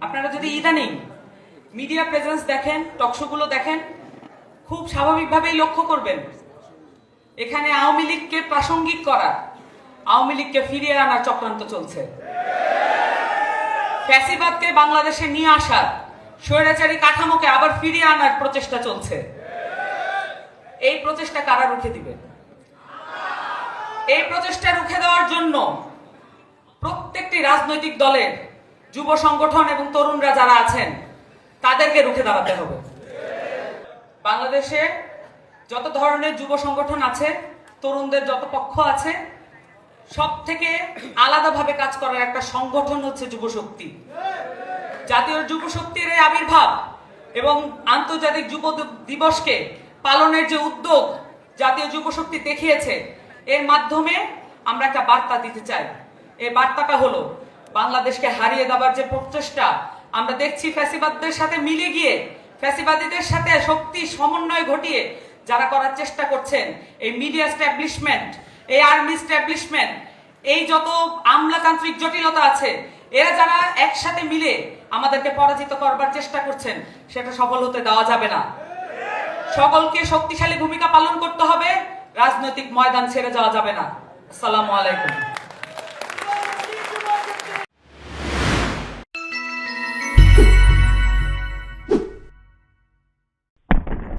আপনারা যদি ইদানিং মিডিয়া প্রেজেন্স দেখেন, টকশোগুলো দেখেন, খুব স্বাভাবিকভাবেই লক্ষ্য করবেন এখানে আওয়ামী লীগকে প্রাসঙ্গিক করা, আওয়ামী লীগকে ফিরিয়ে আনার চক্রান্ত চলছে। ফ্যাসিবাদকে বাংলাদেশে নিয়ে আসার, স্বৈরাচারী কাঠামোকে আবার ফিরিয়ে আনার প্রচেষ্টা চলছে। এই প্রচেষ্টা কারা রুখে দিবে? এই প্রচেষ্টা রুখে দেওয়ার জন্য প্রত্যেকটি রাজনৈতিক দলের যুব সংগঠন এবং তরুণরা যারা আছেন তাদেরকে রুখে দাঁড়াতে হবে। বাংলাদেশে যত ধরনের যুব সংগঠন আছে, তরুণদের যত পক্ষ আছে, সব থেকে আলাদাভাবে কাজ করার একটা সংগঠন হচ্ছে যুব শক্তি। জাতীয় যুব শক্তির এই আবির্ভাব এবং আন্তর্জাতিক যুব দিবসকে পালনের যে উদ্যোগ জাতীয় যুব শক্তি দেখিয়েছে, এর মাধ্যমে আমরা একটা বার্তা দিতে চাই। এই বার্তাটা হলো বাংলাদেশকে হারিয়ে দেওয়ার যে প্রচেষ্টা আমরা দেখছি, ফ্যাসিবাদদের সাথে মিলে গিয়ে, ফ্যাসিবাদীদের সাথে শক্তি সমন্বয় ঘটিয়ে যারা করার চেষ্টা করছেন, এই মিডিয়া এস্টাবলিশমেন্ট, এই আর্মি এস্টাবলিশমেন্ট, এই যত আমলাতান্ত্রিক জটিলতা আছে, এরা যারা একসাথে মিলে আমাদেরকে পরাজিত করবার চেষ্টা করছেন, সেটা সফল হতে দেওয়া যাবে না। সকলকে শক্তিশালী ভূমিকা পালন করতে হবে, রাজনৈতিক ময়দান ছেড়ে যাওয়া যাবে না। আসসালামু আলাইকুম।